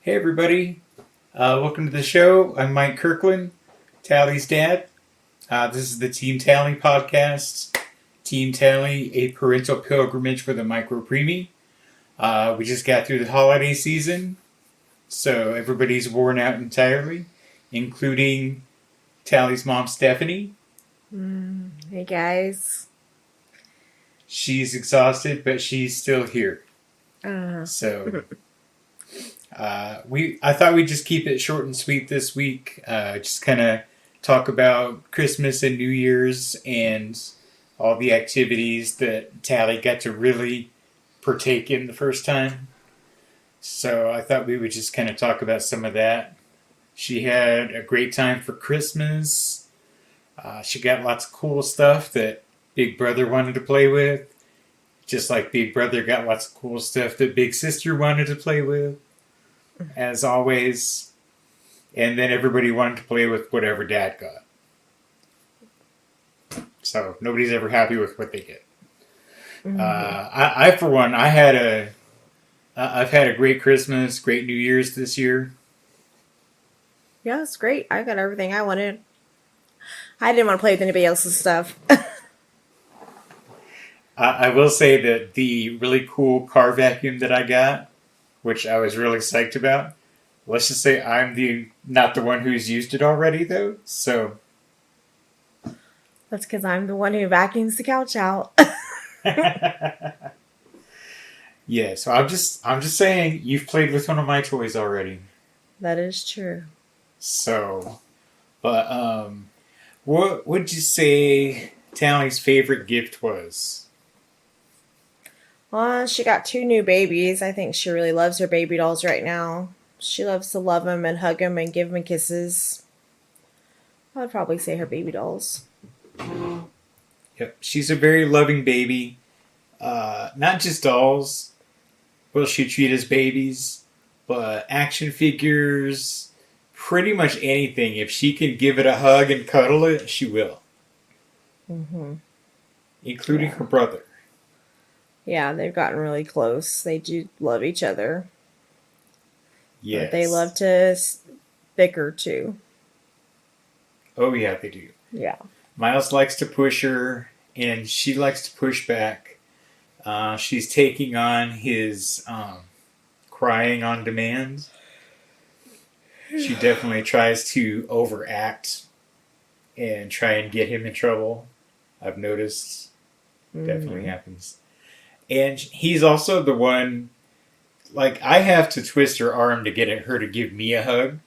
Hey everybody, welcome to the show. I'm Mike Kirkland, Talley's dad. This is the Team Talley podcast. Team Talley, a parental pilgrimage for the micro preemie. We just got through the holiday season, so everybody's worn out entirely, including Talley's mom, Stephanie. Hey guys. She's exhausted, but she's still here. Uh, So I thought we'd just keep it short and sweet this week. Just kind of talk about Christmas and New Year's and all the activities that Tally got to really partake in the first time. So I thought we would just kind of talk about some of that. She had a great time for Christmas. She got lots of cool stuff that Big Brother wanted to play with. Just like Big Brother got lots of cool stuff that Big Sister wanted to play with. As always. And then everybody wanted to play with whatever Dad got. So nobody's ever happy with what they get. I for one, I've had a great Christmas, great New Year's this year. yeah, it's great. I got everything I wanted. I didn't want to play with anybody else's stuff. I will say that the really cool car vacuum that I got, which I was really psyched about, let's just say I'm not the one who's used it already though. So That's because I'm the one who vacuums the couch out. yeah, so I'm just saying you've played with one of my toys already. That is true. So, but what would you say Tally's favorite gift was? Well, she got 2 new babies. I think she really loves her baby dolls right now. She loves to love them and hug them and give them kisses. I would probably say her baby dolls. Yep, she's a very loving baby. Not just dolls will she treat as babies, but action figures, pretty much anything. If she can give it a hug and cuddle it, she will. Mm-hmm. Including Yeah. her brother. Yeah, they've gotten really close. They do love each other. Yes. But they love to bicker too. Oh yeah, they do. Yeah. Miles likes to push her, and she likes to push back. She's taking on his crying on demand. She definitely tries to overact and try and get him in trouble. I've noticed. Definitely happens. And he's also the one, like, I have to twist her arm to get her to give me a hug.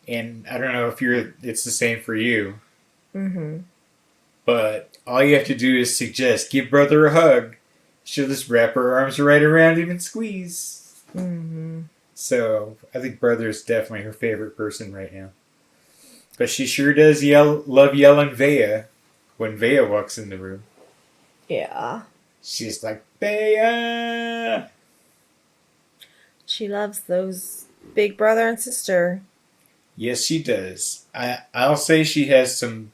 And I don't know if it's the same for you. Mm-hmm. But all you have to do is suggest, give brother a hug. She'll just wrap her arms right around him and squeeze. Mm-hmm. So I think brother's definitely her favorite person right now. But she sure does love yelling Vea when Vea walks in the room. Yeah. She's like, Vea! She loves those big brother and sister. Yes, she does. I'll say she has some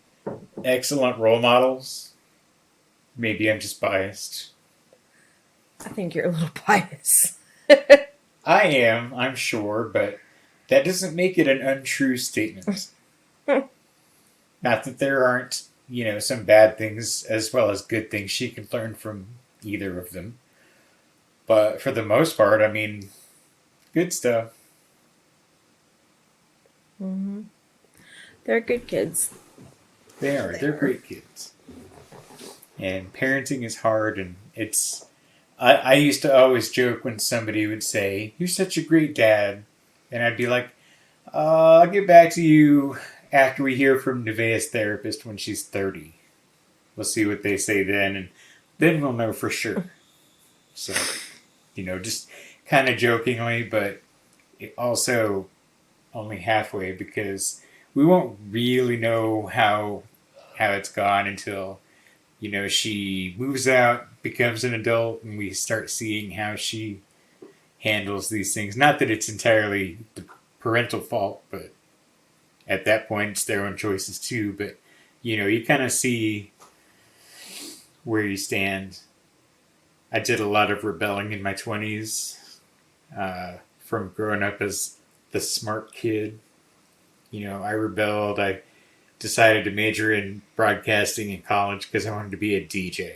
excellent role models. Maybe I'm just biased. I think you're a little biased. I am, I'm sure, but that doesn't make it an untrue statement. Not that there aren't, some bad things as well as good things she can learn from either of them. But for the most part, I mean, good stuff. Mm-hmm. They're good kids. They are. They're great kids. And parenting is hard, and it's... I used to always joke when somebody would say, "You're such a great dad." And I'd be like, I'll get back to you after we hear from Nevaeh's therapist when she's 30. We'll see what they say then, and then we'll know for sure. So, just kind of jokingly, but also only halfway, because we won't really know how it's gone until she moves out, becomes an adult, and we start seeing how she handles these things. Not that it's entirely the parental fault, but at that point it's their own choices too. But you kind of see where you stand. I did a lot of rebelling in my 20s. from growing up as the smart kid. I rebelled. I decided to major in broadcasting in college because I wanted to be a DJ.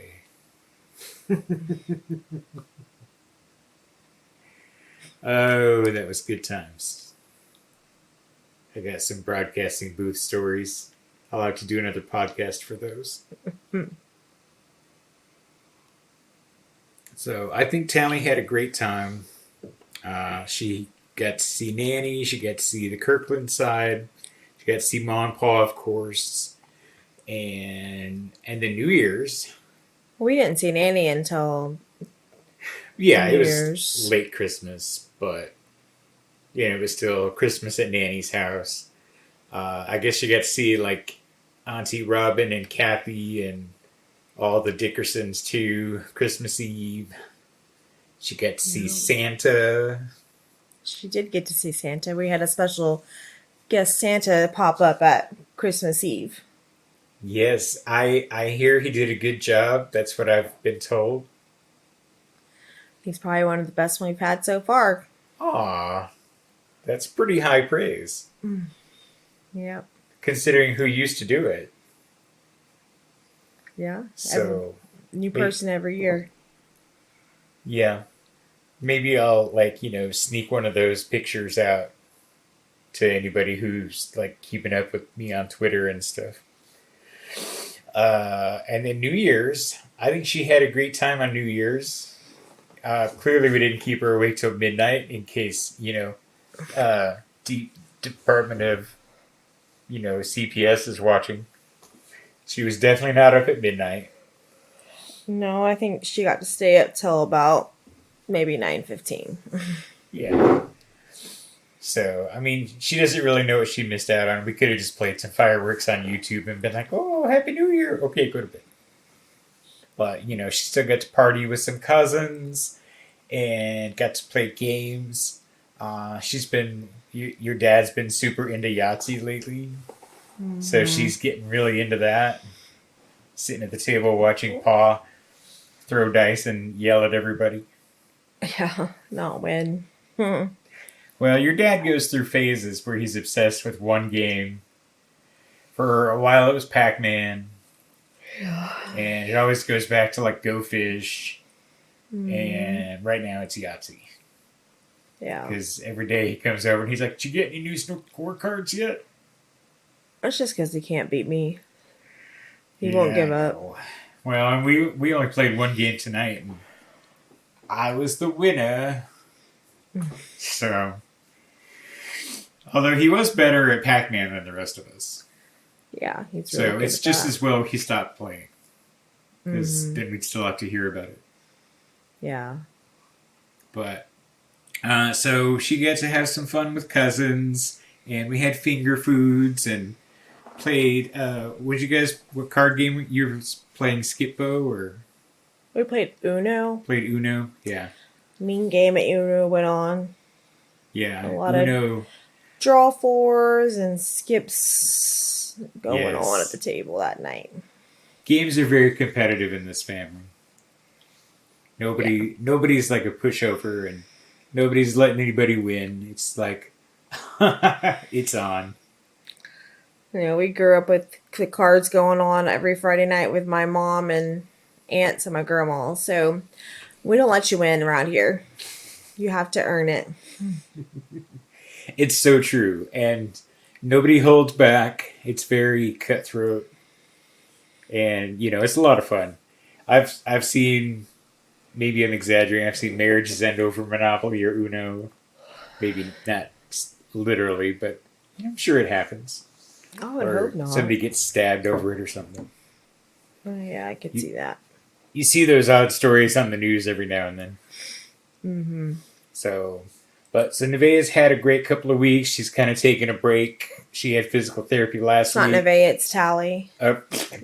Oh, that was good times. I got some broadcasting booth stories. I'll have to do another podcast for those. So I think Talley had a great time. She got to see Nanny. She got to see the Kirkland side. She got to see Mom and Pa, of course. And then New Year's. We didn't see Nanny until Yeah, New it was Year's. late Christmas, but it was still Christmas at Nanny's house. I guess you got to see like Auntie Robin and Kathy and all the Dickersons too. Christmas Eve, she got to see Santa. She did get to see Santa. We had a special guest Santa pop up at Christmas Eve. Yes, I hear he did a good job. That's what I've been told. He's probably one of the best we've had so far. Aw, that's pretty high praise. Yep. Considering who used to do it. Yeah. So New person every year. yeah. Maybe I'll sneak one of those pictures out to anybody who's like keeping up with me on Twitter and stuff. And then New Year's, I think she had a great time on New Year's. Clearly, we didn't keep her awake till midnight in case Department of CPS is watching. She was definitely not up at midnight. No, I think she got to stay up till about maybe 9:15. Yeah. So, I mean, she doesn't really know what she missed out on. We could have just played some fireworks on YouTube and been like, oh, Happy New Year. Okay, go to bed. But, she still got to party with some cousins and got to play games. Your dad's been super into Yahtzee lately. Mm-hmm. So she's getting really into that. Sitting at the table watching Pa throw dice and yell at everybody. Yeah, not win. Well, your dad goes through phases where he's obsessed with one game. For a while it was Pac-Man. And it always goes back to like Go Fish. And right now it's Yahtzee. Yeah. Because every day he comes over and he's like, did you get any new scorecards yet? It's just because he can't beat me. He won't give up. Well, and we only played one game tonight, and I was the winner. So, although he was better at Pac-Man than the rest of us. Yeah, he's really good it's at just that. as well he stopped playing. Because then we'd still have to hear about it. Yeah. But, so she got to have some fun with cousins, and we had finger foods, and played, what card game you were playing, Skip-Bo, or? We played Uno. Played Uno, yeah. Mean game at Uno went on. Yeah, a lot Uno. Of draw fours and skips going on at the table that night. Games are very competitive in this family. Nobody's like a pushover, and nobody's letting anybody win. It's like, it's on. We grew up with the cards going on every Friday night with my mom and aunts and my grandma. So we don't let you win around here. You have to earn it. It's so true. And nobody holds back. It's very cutthroat. And, it's a lot of fun. I've seen, maybe I'm exaggerating, I've seen marriages end over Monopoly or Uno. Maybe not literally, but I'm sure it happens. I would hope not. Somebody gets stabbed over it or something. Oh, yeah, I could see that. You see those odd stories on the news every now and then. Mm-hmm. So Nevaeh's had a great couple of weeks. She's kind of taking a break. She had physical therapy last week. It's not Nevaeh, it's Talley.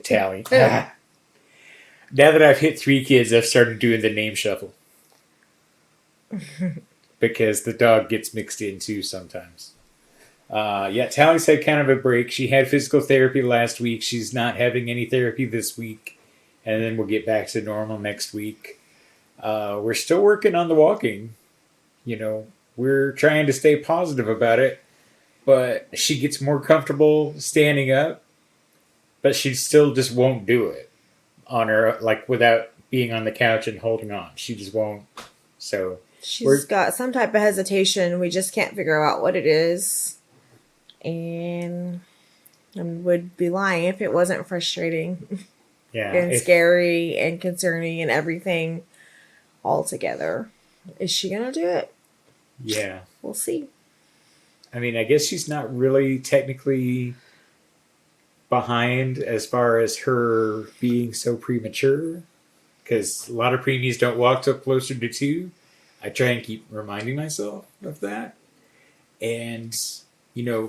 Talley. Now that I've hit 3 kids, I've started doing the name shuffle. Because the dog gets mixed in too sometimes. Talley's had kind of a break. She had physical therapy last week. She's not having any therapy this week. And then we'll get back to normal next week. We're still working on the walking. we're trying to stay positive about it, but she gets more comfortable standing up, but she still just won't do it on her, like without being on the couch and holding on. She just won't. So She's we're got some type of hesitation. We just can't figure out what it is. And I would be lying if it wasn't frustrating yeah. and If scary and concerning and everything all together. Is she going to do it? yeah, We'll see. I mean, I guess she's not really technically behind as far as her being so premature because a lot of preemies don't walk till closer to 2. I try and keep reminding myself of that. And,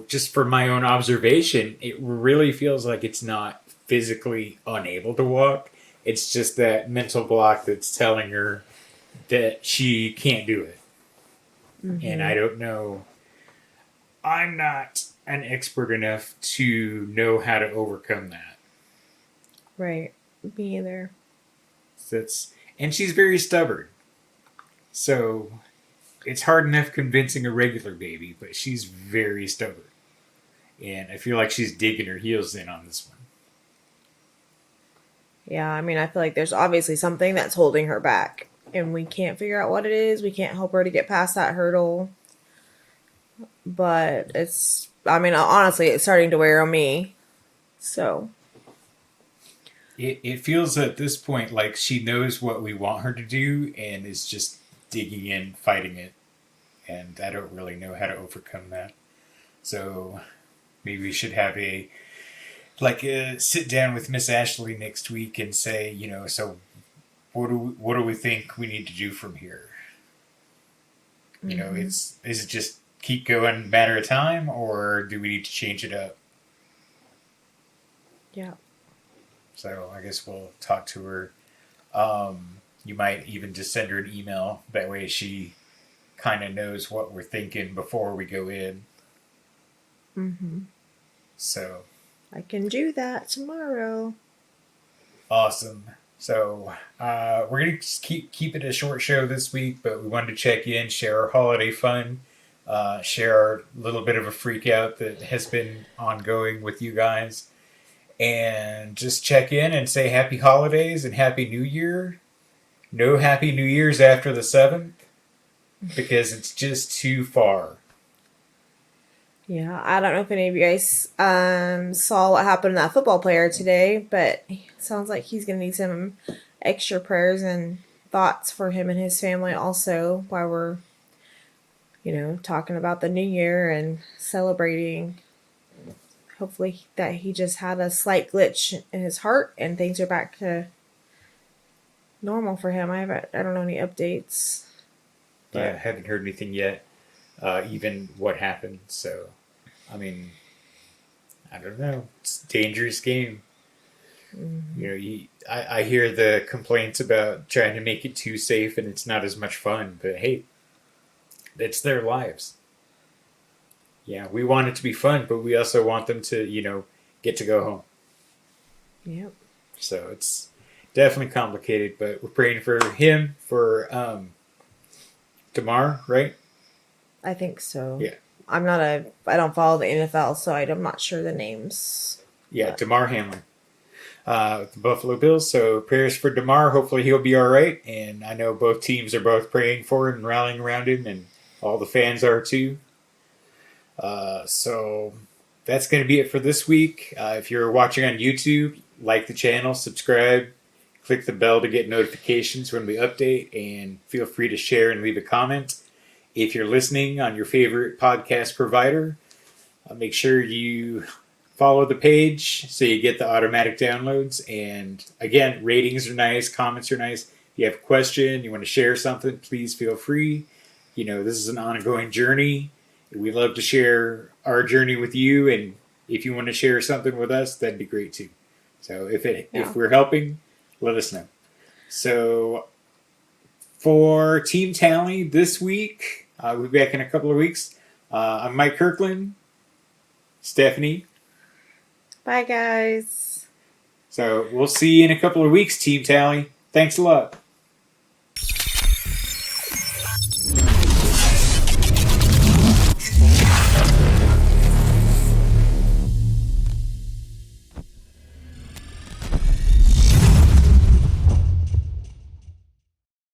just for my own observation, it really feels like it's not physically unable to walk. It's just that mental block that's telling her that she can't do it. And I don't know. I'm not an expert enough to know how to overcome that. Right. Me either. And she's very stubborn. So it's hard enough convincing a regular baby, but she's very stubborn. And I feel like she's digging her heels in on this one. Yeah, I mean, I feel like there's obviously something that's holding her back, and we can't figure out what it is. We can't help her to get past that hurdle. But I mean, honestly, it's starting to wear on me. So, It feels at this point like she knows what we want her to do and is just digging in, fighting it. And I don't really know how to overcome that. So maybe we should have a sit down with Miss Ashley next week and say, so what do we think we need to do from here? Is it just keep going matter of time, or do we need to change it up? yeah. So I guess we'll talk to her. You might even just send her an email. That way she kind of knows what we're thinking before we go in. So I can do that tomorrow. awesome. So we're gonna just keep it a short show this week, but we wanted to check in, share our holiday fun, share our little bit of a freak out that has been ongoing with you guys, and just check in and say happy holidays and happy New Year. No happy New Year's after the 7th because it's just too far. Yeah, I don't know if any of you guys saw what happened to that football player today, but it sounds like he's going to need some extra prayers and thoughts for him and his family also while we're, talking about the new year and celebrating. Hopefully that he just had a slight glitch in his heart and things are back to normal for him. I don't know any updates. Yeah, I haven't heard anything yet, even what happened. So, I mean, I don't know. It's a dangerous game. I hear the complaints about trying to make it too safe and it's not as much fun. But hey, it's their lives. Yeah, we want it to be fun, but we also want them to, get to go home. Yep. So it's definitely complicated, but we're praying for him for tomorrow, right? I think so. Yeah. I don't follow the NFL, so I'm not sure the names. Yeah, DeMar Hamlin. With the Buffalo Bills. So prayers for DeMar. Hopefully he'll be all right. And I know both teams are both praying for him and rallying around him, and all the fans are too. So that's going to be it for this week. If you're watching on YouTube, like the channel, subscribe, click the bell to get notifications when we update, and feel free to share and leave a comment. If you're listening on your favorite podcast provider, make sure you follow the page so you get the automatic downloads. And again, ratings are nice, comments are nice. If you have a question, you want to share something, please feel free. This is an ongoing journey. We love to share our journey with you, and if you want to share something with us, that'd be great too. So if we're helping, let us know. So for Team Talley this week, we'll be back in a couple of weeks. I'm Mike Kirkland, Stephanie. Bye, guys. So we'll see you in a couple of weeks, Team Talley. Thanks a lot.